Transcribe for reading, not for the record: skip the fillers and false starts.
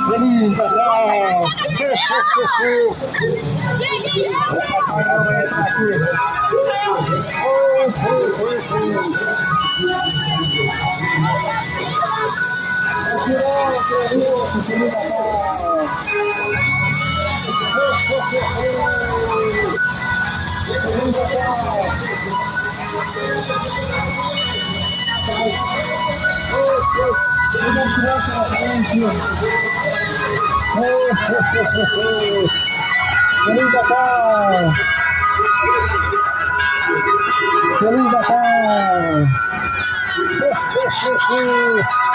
Feliz Natal! O Papai Noel vai entrar aqui. Feliz Natal! Feliz Natal! Feliz Natal!